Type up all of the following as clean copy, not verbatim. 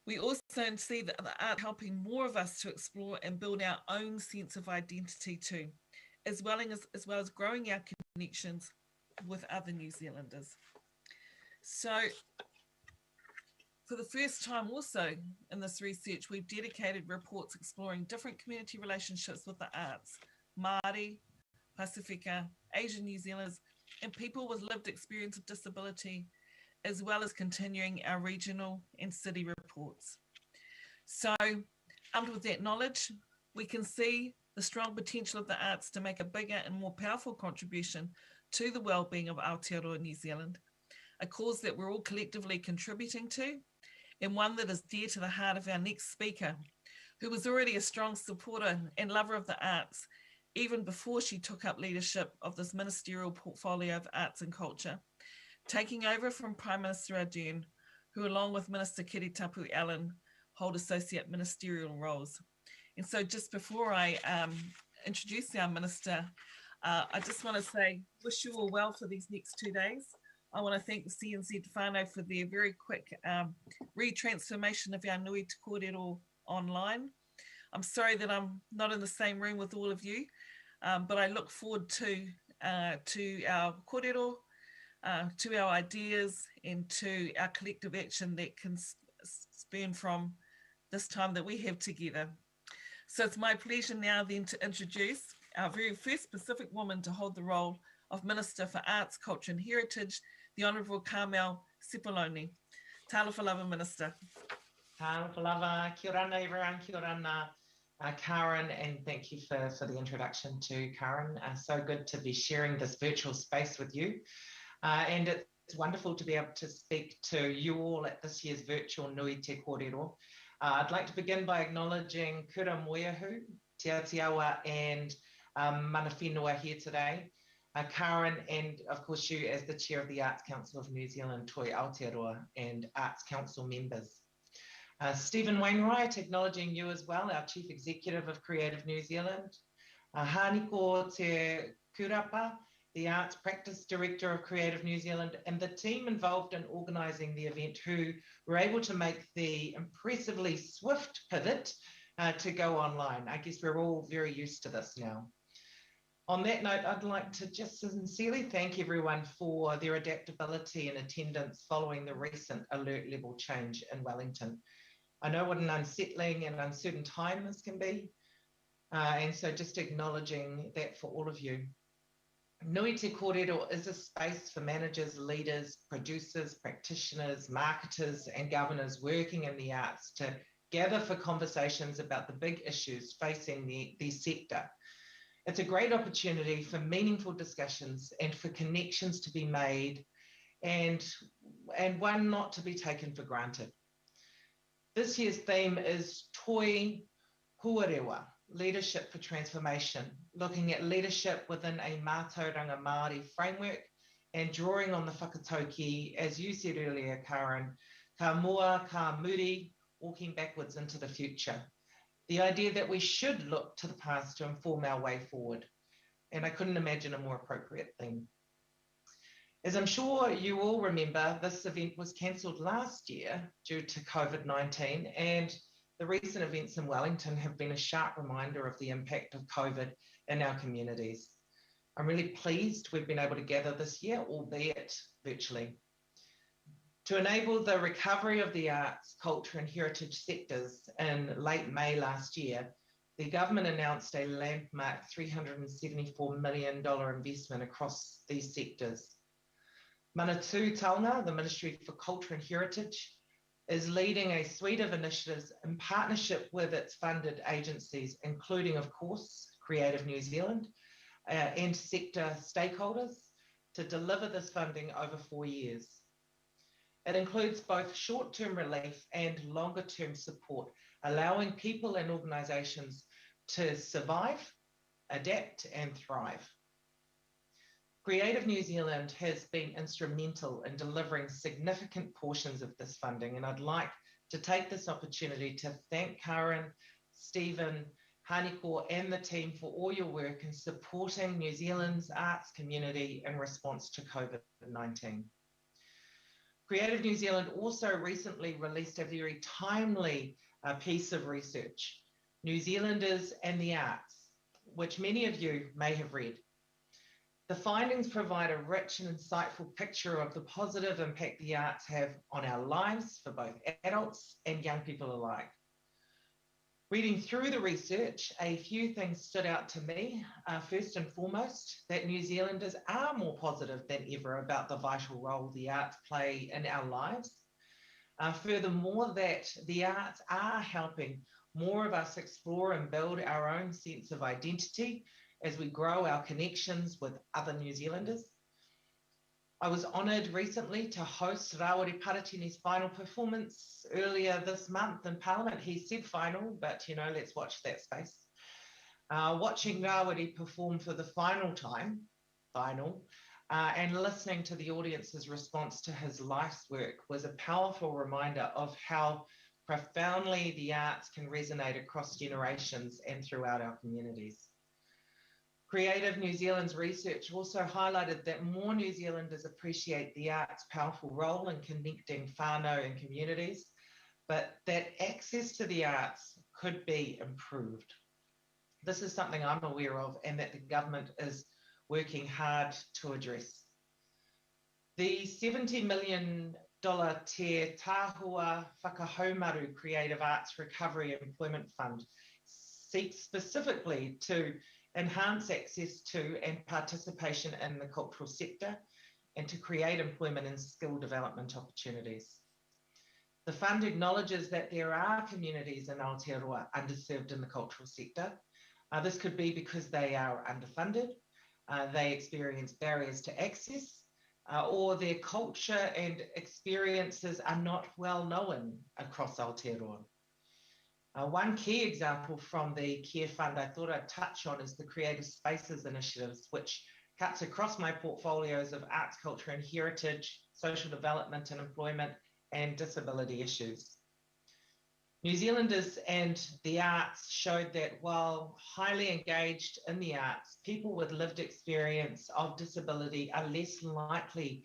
We also see that the art helping more of us to explore and build our own sense of identity too, as well as growing our connections with other New Zealanders. So for the first time also in this research, we've dedicated reports exploring different community relationships with the arts, Māori, Pasifika, Asian New Zealanders, and people with lived experience of disability, as well as continuing our regional and city reports. So, armed with that knowledge, we can see the strong potential of the arts to make a bigger and more powerful contribution to the well-being of Aotearoa New Zealand, a cause that we're all collectively contributing to, and one that is dear to the heart of our next speaker, who was already a strong supporter and lover of the arts, even before she took up leadership of this ministerial portfolio of arts and culture, taking over from Prime Minister Ardern, who along with Minister Kiritapu Allen hold associate ministerial roles. And so just before I introduce our minister, I just want to say, wish you all well for these next 2 days. I want to thank the CNZ whānau for their very quick retransformation of our Nui Te Korero online. I'm sorry that I'm not in the same room with all of you, but I look forward to our korero, to our ideas, and to our collective action that can spurn from this time that we have together. So it's my pleasure now then to introduce our very first Pacific woman to hold the role of Minister for Arts, Culture and Heritage, the Honourable Carmel Sepuloni. Talo Falava, Minister. Talo Falava, kia ora everyone, kia ora Karen, and thank you for the introduction to Karen. So good to be sharing this virtual space with you. And it's wonderful to be able to speak to you all at this year's virtual Nui Te Korero. I'd like to begin by acknowledging Kura Moeahu, Te Atiawa and Mana Whenua here today. Karen, and of course you as the Chair of the Arts Council of New Zealand, Toi Aotearoa, and Arts Council members. Stephen Wainwright, acknowledging you as well, our Chief Executive of Creative New Zealand. Haniko Te Kurapa, the Arts Practice Director of Creative New Zealand, and the team involved in organising the event who were able to make the impressively swift pivot to go online. I guess we're all very used to this now. On that note, I'd like to just sincerely thank everyone for their adaptability and attendance following the recent alert level change in Wellington. I know what an unsettling and uncertain time this can be, and so just acknowledging that for all of you. Nui Te Korero is a space for managers, leaders, producers, practitioners, marketers, and governors working in the arts to gather for conversations about the big issues facing the sector. It's a great opportunity for meaningful discussions and for connections to be made, and one not to be taken for granted. This year's theme is Toi Huarewa, Leadership for Transformation, looking at leadership within a Mātauranga Māori framework and drawing on the whakatauki, as you said earlier, Karen, ka mua, ka muri, walking backwards into the future. The idea that we should look to the past to inform our way forward. And I couldn't imagine a more appropriate theme. As I'm sure you all remember, this event was cancelled last year due to COVID-19, and the recent events in Wellington have been a sharp reminder of the impact of COVID in our communities. I'm really pleased we've been able to gather this year, albeit virtually. To enable the recovery of the arts, culture and heritage sectors in late May last year, the government announced a landmark $374 million investment across these sectors. Manatū Taonga, the Ministry for Culture and Heritage, is leading a suite of initiatives in partnership with its funded agencies, including, of course, Creative New Zealand and sector stakeholders, to deliver this funding over 4 years. It includes both short-term relief and longer-term support, allowing people and organisations to survive, adapt and thrive. Creative New Zealand has been instrumental in delivering significant portions of this funding, and I'd like to take this opportunity to thank Karen, Stephen, Haniko and the team for all your work in supporting New Zealand's arts community in response to COVID-19. Creative New Zealand also recently released a very timely piece of research, New Zealanders and the Arts, which many of you may have read. The findings provide a rich and insightful picture of the positive impact the arts have on our lives for both adults and young people alike. Reading through the research, a few things stood out to me. First and foremost, that New Zealanders are more positive than ever about the vital role the arts play in our lives. Furthermore, that the arts are helping more of us explore and build our own sense of identity as we grow our connections with other New Zealanders. I was honoured recently to host Rawiri Paratini's final performance earlier this month in Parliament. He said final, but let's watch that space. Watching Rawiri perform for the final time, and listening to the audience's response to his life's work was a powerful reminder of how profoundly the arts can resonate across generations and throughout our communities. Creative New Zealand's research also highlighted that more New Zealanders appreciate the arts' powerful role in connecting whānau and communities, but that access to the arts could be improved. This is something I'm aware of and that the government is working hard to address. The $70 million Te Tahua Whakahaumaru Creative Arts Recovery Employment Fund seeks specifically to enhance access to and participation in the cultural sector and to create employment and skill development opportunities. The fund acknowledges that there are communities in Aotearoa underserved in the cultural sector. This could be because they are underfunded, they experience barriers to access, or their culture and experiences are not well known across Aotearoa. One key example from the Care Fund I thought I'd touch on is the Creative Spaces initiatives, which cuts across my portfolios of arts, culture and heritage, social development and employment, and disability issues. New Zealanders and the arts showed that while highly engaged in the arts, people with lived experience of disability are less likely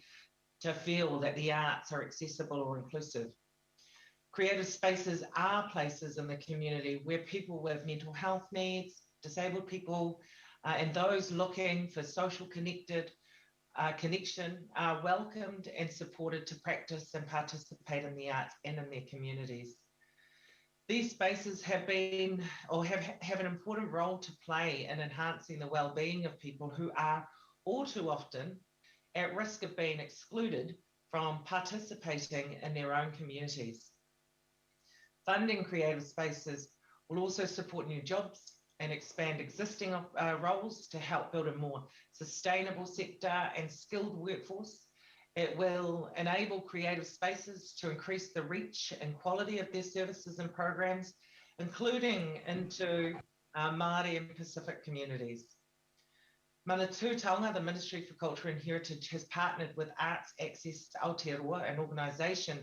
to feel that the arts are accessible or inclusive. Creative spaces are places in the community where people with mental health needs, disabled people, and those looking for social connection are welcomed and supported to practice and participate in the arts and in their communities. These spaces have been or have an important role to play in enhancing the well-being of people who are all too often at risk of being excluded from participating in their own communities. Funding creative spaces will also support new jobs and expand existing roles to help build a more sustainable sector and skilled workforce. It will enable creative spaces to increase the reach and quality of their services and programs, including into Māori and Pacific communities. Mana Tūtaonga, the Ministry for Culture and Heritage, has partnered with Arts Access Aotearoa, an organisation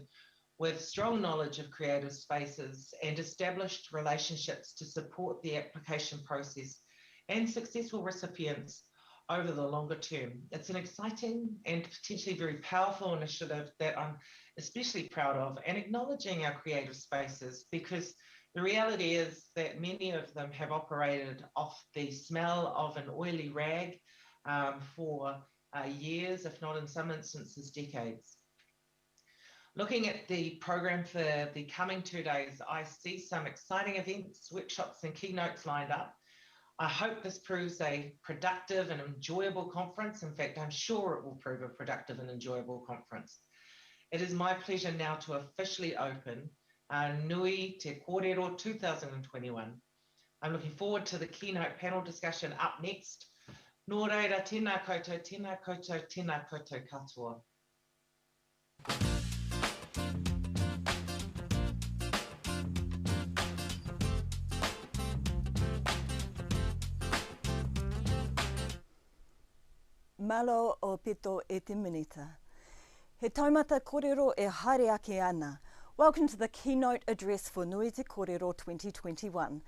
with strong knowledge of creative spaces and established relationships to support the application process and successful recipients over the longer term. It's an exciting and potentially very powerful initiative that I'm especially proud of, and acknowledging our creative spaces, because the reality is that many of them have operated off the smell of an oily rag for years, if not in some instances decades. Looking at the program for the coming 2 days, I see some exciting events, workshops and keynotes lined up. I hope this proves a productive and enjoyable conference. In fact, I'm sure it will prove a productive and enjoyable conference. It is my pleasure now to officially open Nui Te Korero 2021. I'm looking forward to the keynote panel discussion up next. Nō reira, tēnā koutou, tēnā koutou, tēnā koutou katoa. Malo o pito e te minita. He taumata kōrero e haere ake ana. Welcome to the keynote address for Nui Te Korero 2021.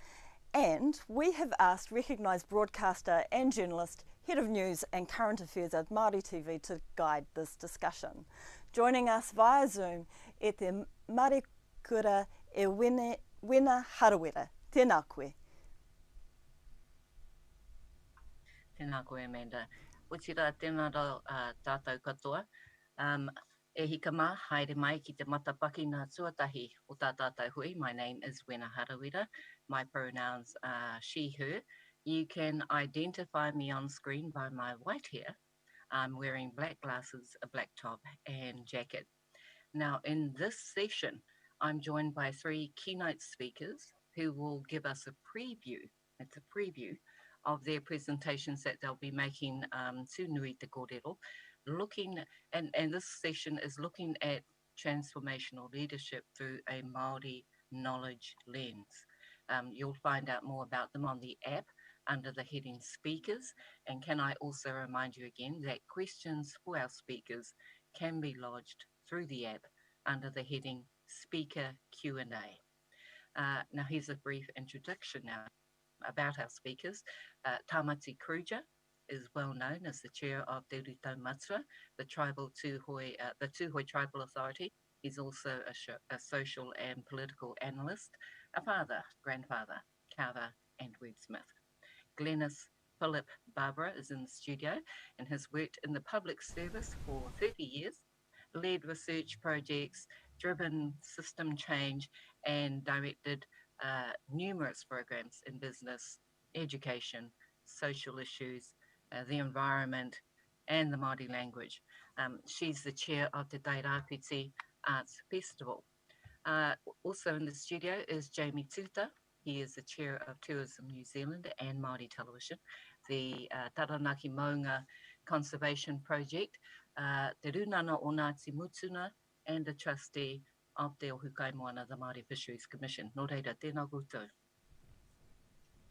And we have asked recognised broadcaster and journalist, head of news and current affairs at Māori TV to guide this discussion. Joining us via Zoom e te marikura e Wena Harawira. Tēnā koe. Tēnā koe, Amanda. Utira tēnā rau tātou katoa. E hika mā, haere mai ki te matapaki nā tuatahi o tā tātou hui. My name is Wena Harawira. My pronouns are she, her. You can identify me on screen by my white hair. I'm wearing black glasses, a black top and jacket. Now, in this session, I'm joined by 3 keynote speakers who will give us a preview. It's a preview of their presentations that they'll be making to Nui Te Korero, and this session is looking at transformational leadership through a Māori knowledge lens. You'll find out more about them on the app under the heading Speakers. And can I also remind you again that questions for our speakers can be lodged through the app under the heading Speaker Q&A. Now here's a brief introduction now about our speakers. Tamati Kruger is well known as the chair of Te Rito Matua, the Tūhoe Tribal Authority. He's also a social and political analyst, a father, grandfather, carver and wordsmith. Glenys Philip Barbara is in the studio and has worked in the public service for 30 years, led research projects, driven system change and directed numerous programs in business, education, social issues, the environment and the Māori language. She's the chair of the Tairāwhiti Arts Festival. Also in the studio is Jamie Tuta. He is the chair of Tourism New Zealand and Māori Television, the Taranaki Maunga Conservation Project, Te Runana o Ngāti Mutuna, and a trustee of Te Ohukai Moana, the Māori Fisheries Commission. Nō reira, tēnā koutou.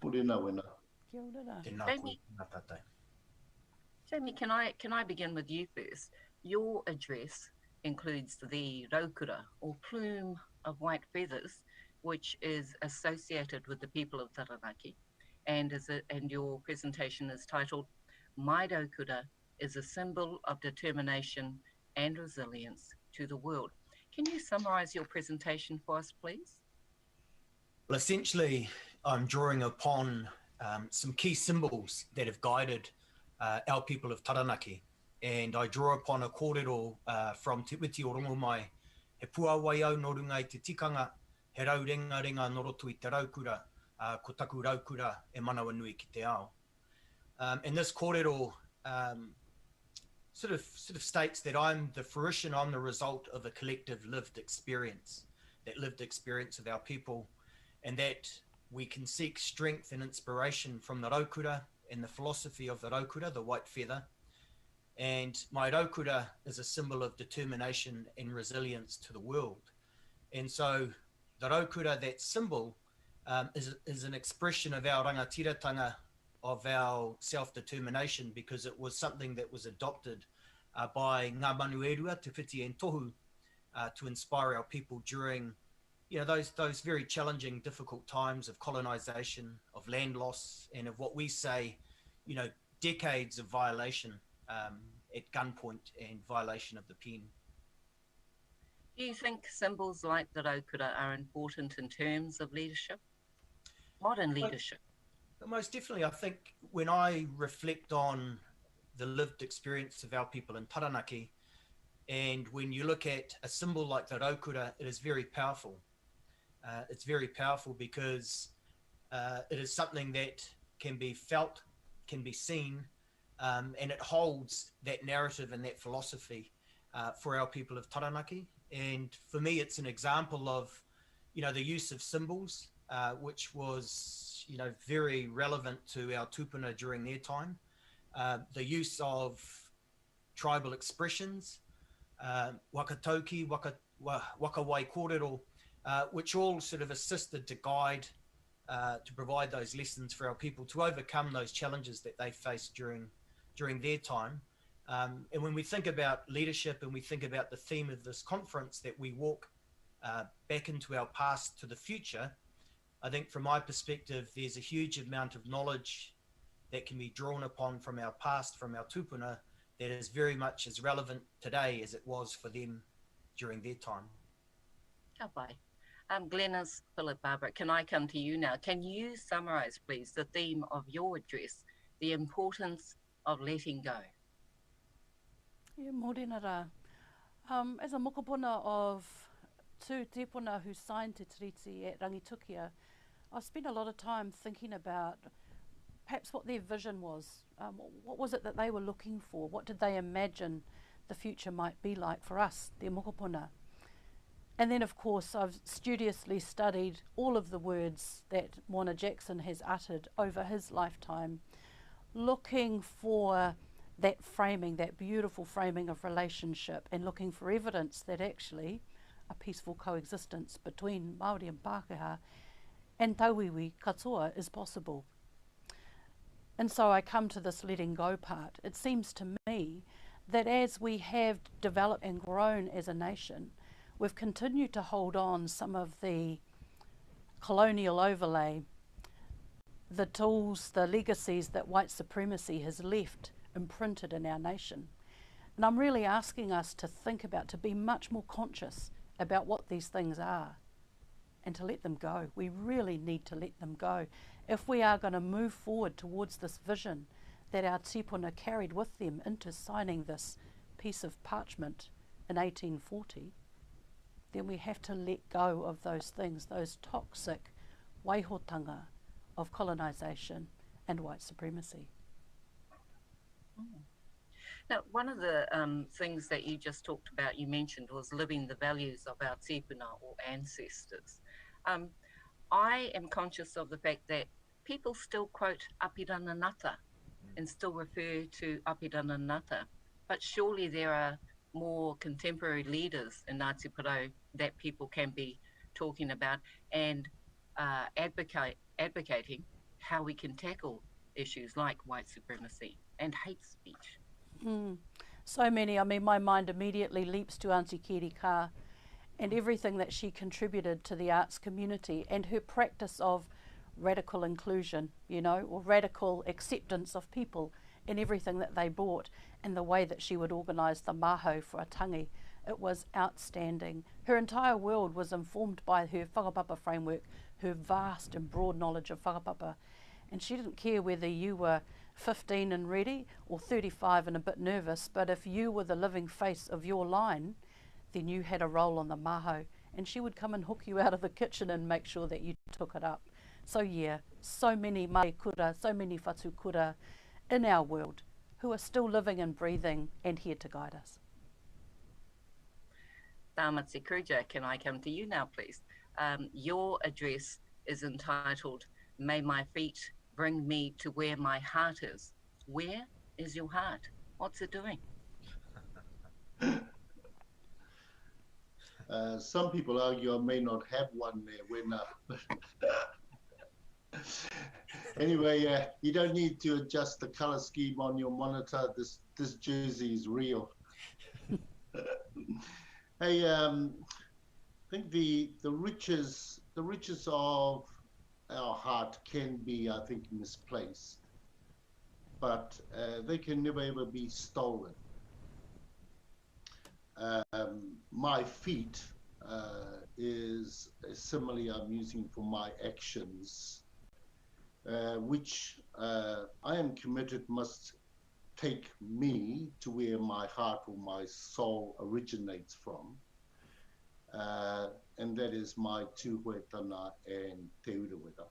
Purina wena. Kia ora. Jamie, Jamie, can I begin with you first? Your address includes the raukura, or plume of white feathers, which is associated with the people of Taranaki, and your presentation is titled, My Raukura is a symbol of determination and resilience to the world. Can you summarise your presentation for us, please? Well, essentially, I'm drawing upon some key symbols that have guided our people of Taranaki, and I draw upon a kōrero from Te Witi o Rongo Mai, he puawai au no runga I te tikanga, he rau renga no roto I te raukura, ko taku raukura e manawa nui ki te ao. And this kōrero sort of states that I'm the result of a collective lived experience, that lived experience of our people, and that we can seek strength and inspiration from the raukura and the philosophy of the raukura, the white feather. And my raukura is a symbol of determination and resilience to the world. And so the raukura, that symbol, is an expression of our rangatiratanga, of our self-determination, because it was something that was adopted by Ngā Manuerua, Te Whiti and Tohu, to inspire our people during those very challenging, difficult times of colonisation, of land loss, and of what we say, decades of violation at gunpoint and violation of the pen. Do you think symbols like the raukura are important in terms of leadership, modern leadership? Most definitely. I think when I reflect on the lived experience of our people in Taranaki, and when you look at a symbol like the raukura, it is very powerful. It's very powerful because it is something that can be felt, can be seen, and it holds that narrative and that philosophy for our people of Taranaki. And for me, it's an example of, the use of symbols, which was, very relevant to our tupuna during their time. The use of tribal expressions, wakatoki, wakawai kōrero, which all sort of assisted to guide, to provide those lessons for our people to overcome those challenges that they faced during their time. And when we think about leadership and we think about the theme of this conference, that we walk back into our past to the future, I think from my perspective, there's a huge amount of knowledge that can be drawn upon from our past, from our tupuna, that is very much as relevant today as it was for them during their time. Ka pai. Glenys, Philip, Barbara, can I come to you now? Can you summarise, please, the theme of your address, the importance of letting go? Yeah, mōrena rā. As a mokopuna of two tepuna who signed Te Tiriti at Rangitukia, I spent a lot of time thinking about perhaps what their vision was. What was it that they were looking for? What did they imagine the future might be like for us, their mokopuna? And then, of course, I've studiously studied all of the words that Moana Jackson has uttered over his lifetime, looking for that framing, that beautiful framing of relationship, and looking for evidence that actually a peaceful coexistence between Māori and Pākehā and tauiwi katoa is possible. And so I come to this letting go part. It seems to me that as we have developed and grown as a nation, we've continued to hold on some of the colonial overlay, the tools, the legacies that white supremacy has left imprinted in our nation. And I'm really asking us to think about, to be much more conscious about what these things are and to let them go. We really need to let them go if we are going to move forward towards this vision that our tipuna carried with them into signing this piece of parchment in 1840. Then we have to let go of those things, those toxic waihotanga of colonisation and white supremacy. Now, one of the things that you just talked about, you mentioned, was living the values of our tipuna or ancestors. I am conscious of the fact that people still quote Apirana Ngata and still refer to Apirana Ngata, but surely there are more contemporary leaders in Ngāti Porou that people can be talking about and advocating how we can tackle issues like white supremacy and hate speech. So many. I mean, my mind immediately leaps to Auntie Kiri Ka and everything that she contributed to the arts community and her practice of radical inclusion, you know, or radical acceptance of people in everything that they brought, and the way that she would organise the maho for a tangi. It was outstanding. Her entire world was informed by her whakapapa framework, her vast and broad knowledge of whakapapa. And she didn't care whether you were 15 and ready or 35 and a bit nervous, but if you were the living face of your line, then you had a role on the maho. And she would come and hook you out of the kitchen and make sure that you took it up. So yeah, so many mai kura, so many whatu kura in our world who are still living and breathing and here to guide us. Tāmati Kruja, can I come to you now, please? Your address is entitled, May My Feet Bring Me to Where My Heart Is. Where is your heart? What's it doing? Some people argue I may not have one there when anyway, you don't need to adjust the color scheme on your monitor. This jersey is real. Hey, I think the riches of our heart can be, I think, misplaced, but they can never ever be stolen. My feet is a simile I'm using for my actions, which I am committed must take me to where my heart or my soul originates from, and that is my tūhuetana and te urawera.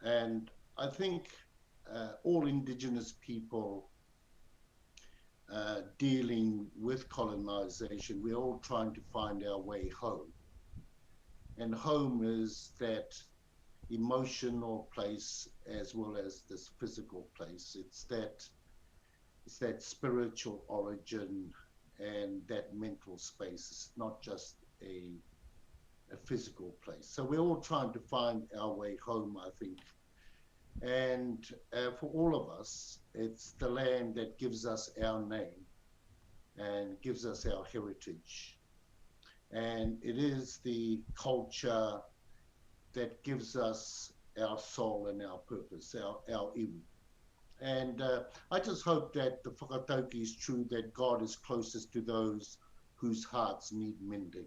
And I think all Indigenous people dealing with colonization, we're all trying to find our way home. And home is that emotional place as well as this physical place. It's that spiritual origin and that mental space. It's not just a physical place. So we're all trying to find our way home, I think. And for all of us, it's the land that gives us our name and gives us our heritage. And it is the culture that gives us our soul and our purpose, our iwi. And I just hope that the whakatauki is true, that God is closest to those whose hearts need mending.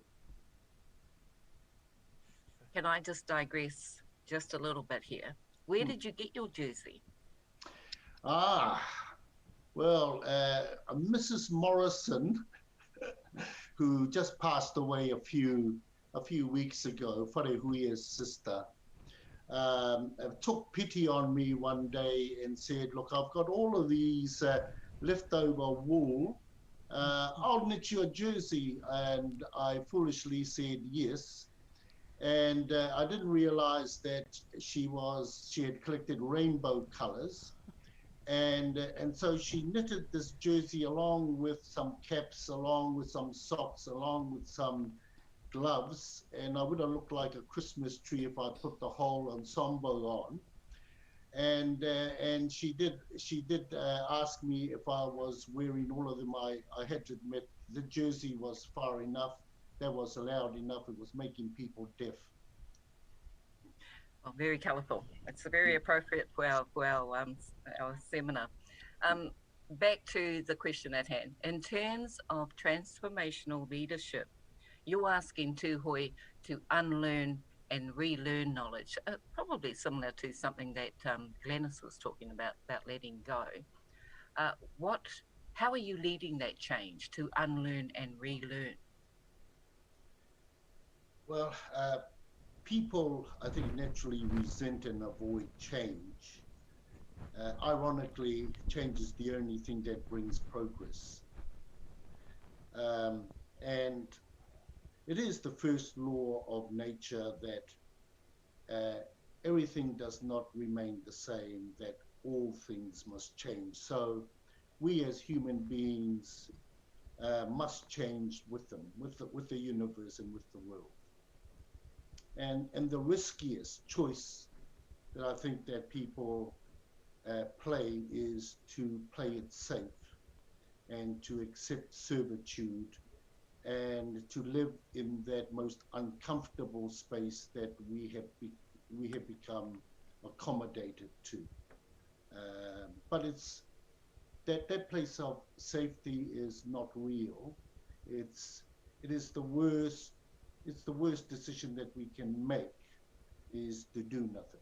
Can I just digress just a little bit here? Where did you get your jersey? Well, Mrs. Morrison, who just passed away a few weeks ago, Wharehuia's sister, took pity on me one day and said, look, I've got all of these leftover wool. I'll knit you a jersey. And I foolishly said yes. And I didn't realize that she had collected rainbow colors. And so she knitted this jersey along with some caps, along with some socks, along with some gloves, and I would have looked like a Christmas tree if I put the whole ensemble on. And she did ask me if I was wearing all of them. I had to admit the jersey was far enough, that was loud enough, it was making people deaf. Oh, very colourful. It's very appropriate for our seminar. Back to the question at hand. In terms of transformational leadership, you're asking Tūhoi to unlearn and relearn knowledge, probably similar to something that Glenys was talking about letting go. How are you leading that change to unlearn and relearn? Well, people, I think, naturally resent and avoid change. Ironically, change is the only thing that brings progress. And it is the first law of nature that everything does not remain the same, that all things must change. So we as human beings must change with them, with the universe and with the world. And the riskiest choice that I think that people play is to play it safe and to accept servitude and to live in that most uncomfortable space that we have become accommodated to. But it's that place of safety is not real. It is the worst. It's the worst decision that we can make, is to do nothing.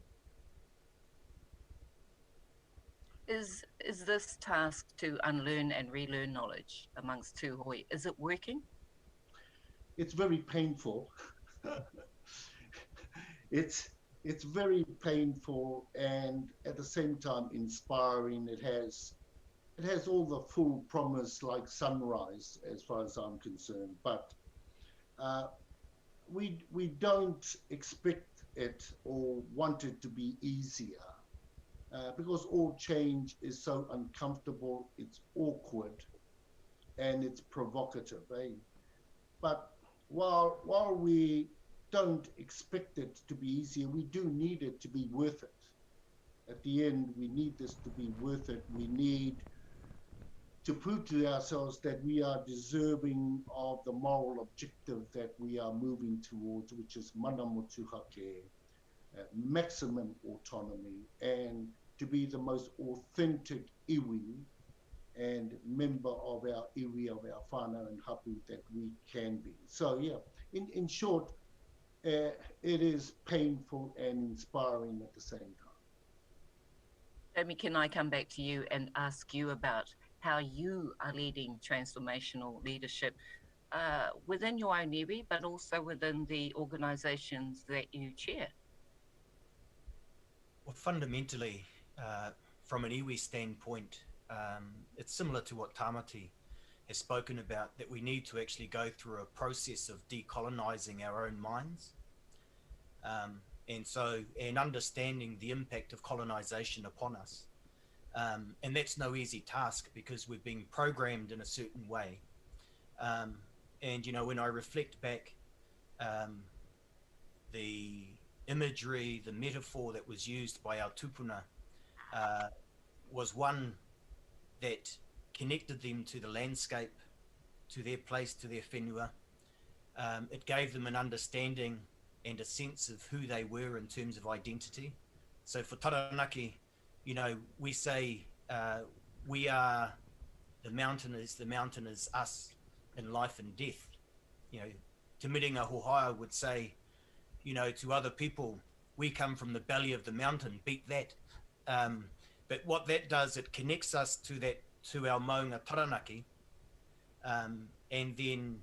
Is this task to unlearn and relearn knowledge amongst Tūhoi, is it working? It's very painful. It's very painful and at the same time inspiring. It has all the full promise like sunrise as far as I'm concerned, but we don't expect it or want it to be easier. Because all change is so uncomfortable, it's awkward, and it's provocative. But while we don't expect it to be easier, we do need it to be worth it. At the end, we need this to be worth it. We need to prove to ourselves that we are deserving of the moral objective that we are moving towards, which is mana motuhake, maximum autonomy, and to be the most authentic iwi and member of our iwi, of our whānau and hapu that we can be. So yeah, in short, it is painful and inspiring at the same time. Jamie, can I come back to you and ask you about how you are leading transformational leadership within your own iwi, but also within the organisations that you chair? Well, fundamentally, from an iwi standpoint, it's similar to what Tamati has spoken about, that we need to actually go through a process of decolonising our own minds. And understanding the impact of colonisation upon us. And that's no easy task because we've been programmed in a certain way. And, you know, when I reflect back, the imagery, the metaphor that was used by our tupuna was one that connected them to the landscape, to their place, to their whenua. It gave them an understanding and a sense of who they were in terms of identity. So for Taranaki, you know, we say we are the mountain is us in life and death. You know, Te Miringa Hohaia would say, you know, to other people, we come from the belly of the mountain, beat that. But what that does, it connects us to our maunga taranaki, and then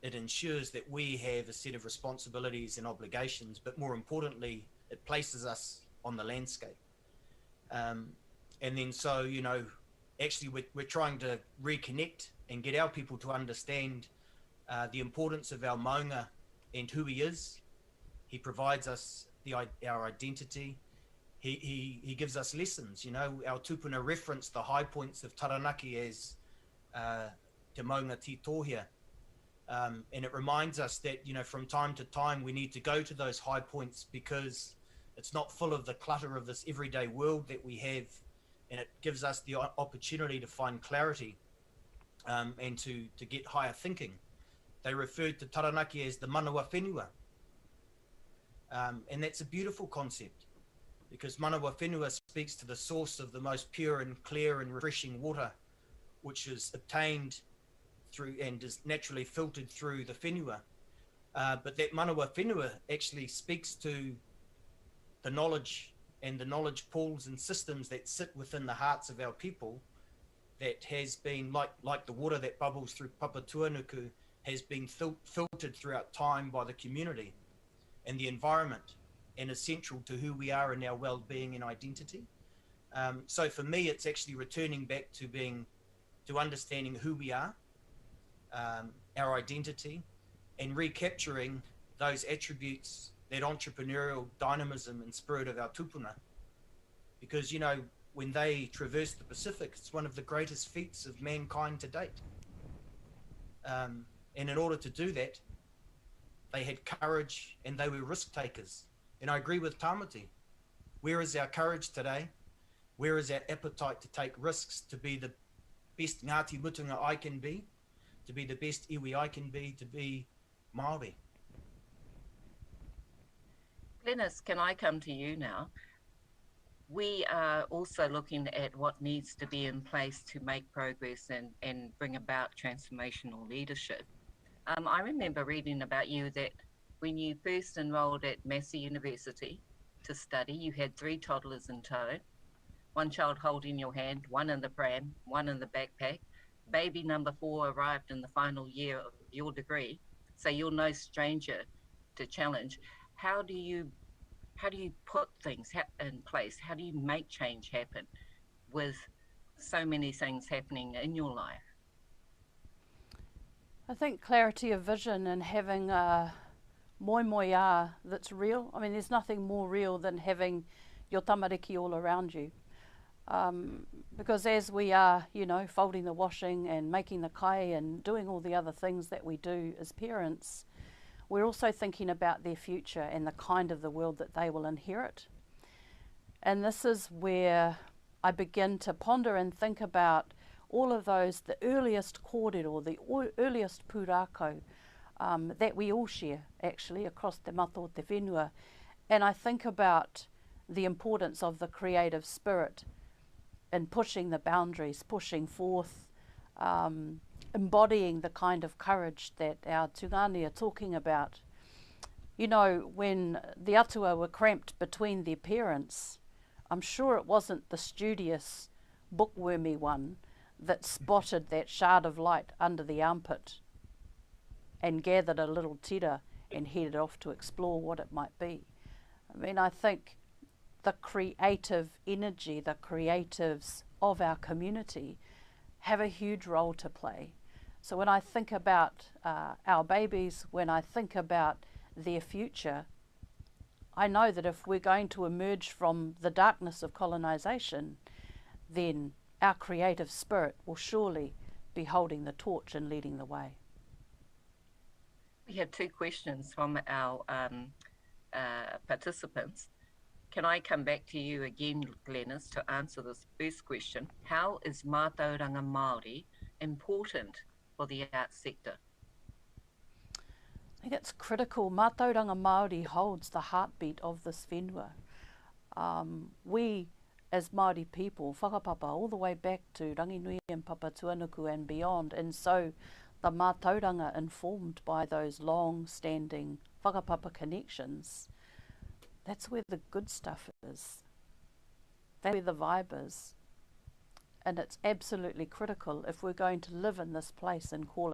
it ensures that we have a set of responsibilities and obligations, but more importantly, it places us on the landscape. And then so, you know, actually we're trying to reconnect and get our people to understand the importance of our maunga and who he is. He provides us our identity. He gives us lessons. You know, our tupuna reference the high points of Taranaki as te maunga ti tohia. And it reminds us that, you know, from time to time we need to go to those high points because it's not full of the clutter of this everyday world that we have, and it gives us the opportunity to find clarity and to get higher thinking. They referred to Taranaki as the manawa whenua. And that's a beautiful concept, because manawa whenua speaks to the source of the most pure and clear and refreshing water, which is obtained through and is naturally filtered through the whenua. But that manawa whenua actually speaks to the knowledge and the knowledge pools and systems that sit within the hearts of our people, that has been like the water that bubbles through Papatuanuku, has been filtered throughout time by the community and the environment, and essential to who we are in our well-being and identity. So for me, it's actually returning back to understanding who we are, our identity, and recapturing those attributes, that entrepreneurial dynamism and spirit of our tupuna. Because, you know, when they traversed the Pacific, it's one of the greatest feats of mankind to date. And in order to do that, they had courage and they were risk takers. And I agree with Tamati. Where is our courage today? Where is our appetite to take risks, to be the best Ngāti Mutunga I can be, to be the best iwi I can be, to be Māori? Glenys, can I come to you now? We are also looking at what needs to be in place to make progress and bring about transformational leadership. I remember reading about you that when you first enrolled at Massey University to study, you had 3 toddlers in tow, 1 child holding your hand, 1 in the pram, 1 in the backpack. Baby number 4 arrived in the final year of your degree, so you're no stranger to challenge. How do you put things in place? How do you make change happen with so many things happening in your life? I think clarity of vision and having a moimoia that's real. I mean, there's nothing more real than having your tamariki all around you. Because as we are, you know, folding the washing and making the kai and doing all the other things that we do as parents, we're also thinking about their future and the kind of the world that they will inherit. And this is where I begin to ponder and think about all of those, the earliest kōrero, the earliest pūrākau that we all share actually across te mato te whenua. And I think about the importance of the creative spirit in pushing the boundaries, pushing forth, embodying the kind of courage that our tūngani are talking about. You know, when the atua were cramped between their parents, I'm sure it wasn't the studious, bookwormy one that spotted that shard of light under the armpit and gathered a little tira and headed off to explore what it might be. I mean, I think the creative energy, the creatives of our community have a huge role to play. So when I think about our babies, when I think about their future, I know that if we're going to emerge from the darkness of colonisation, then our creative spirit will surely be holding the torch and leading the way. We have 2 questions from our participants. Can I come back to you again, Glenys, to answer this first question? How is mātauranga Māori important for the arts sector? I think it's critical. Mātauranga Māori holds the heartbeat of this whenua. We as Māori people, whakapapa all the way back to Ranginui and Papatuanuku and beyond. And so the mātauranga informed by those long-standing whakapapa connections, that's where the good stuff is. That's where the vibe is. And it's absolutely critical if we're going to live in this place and call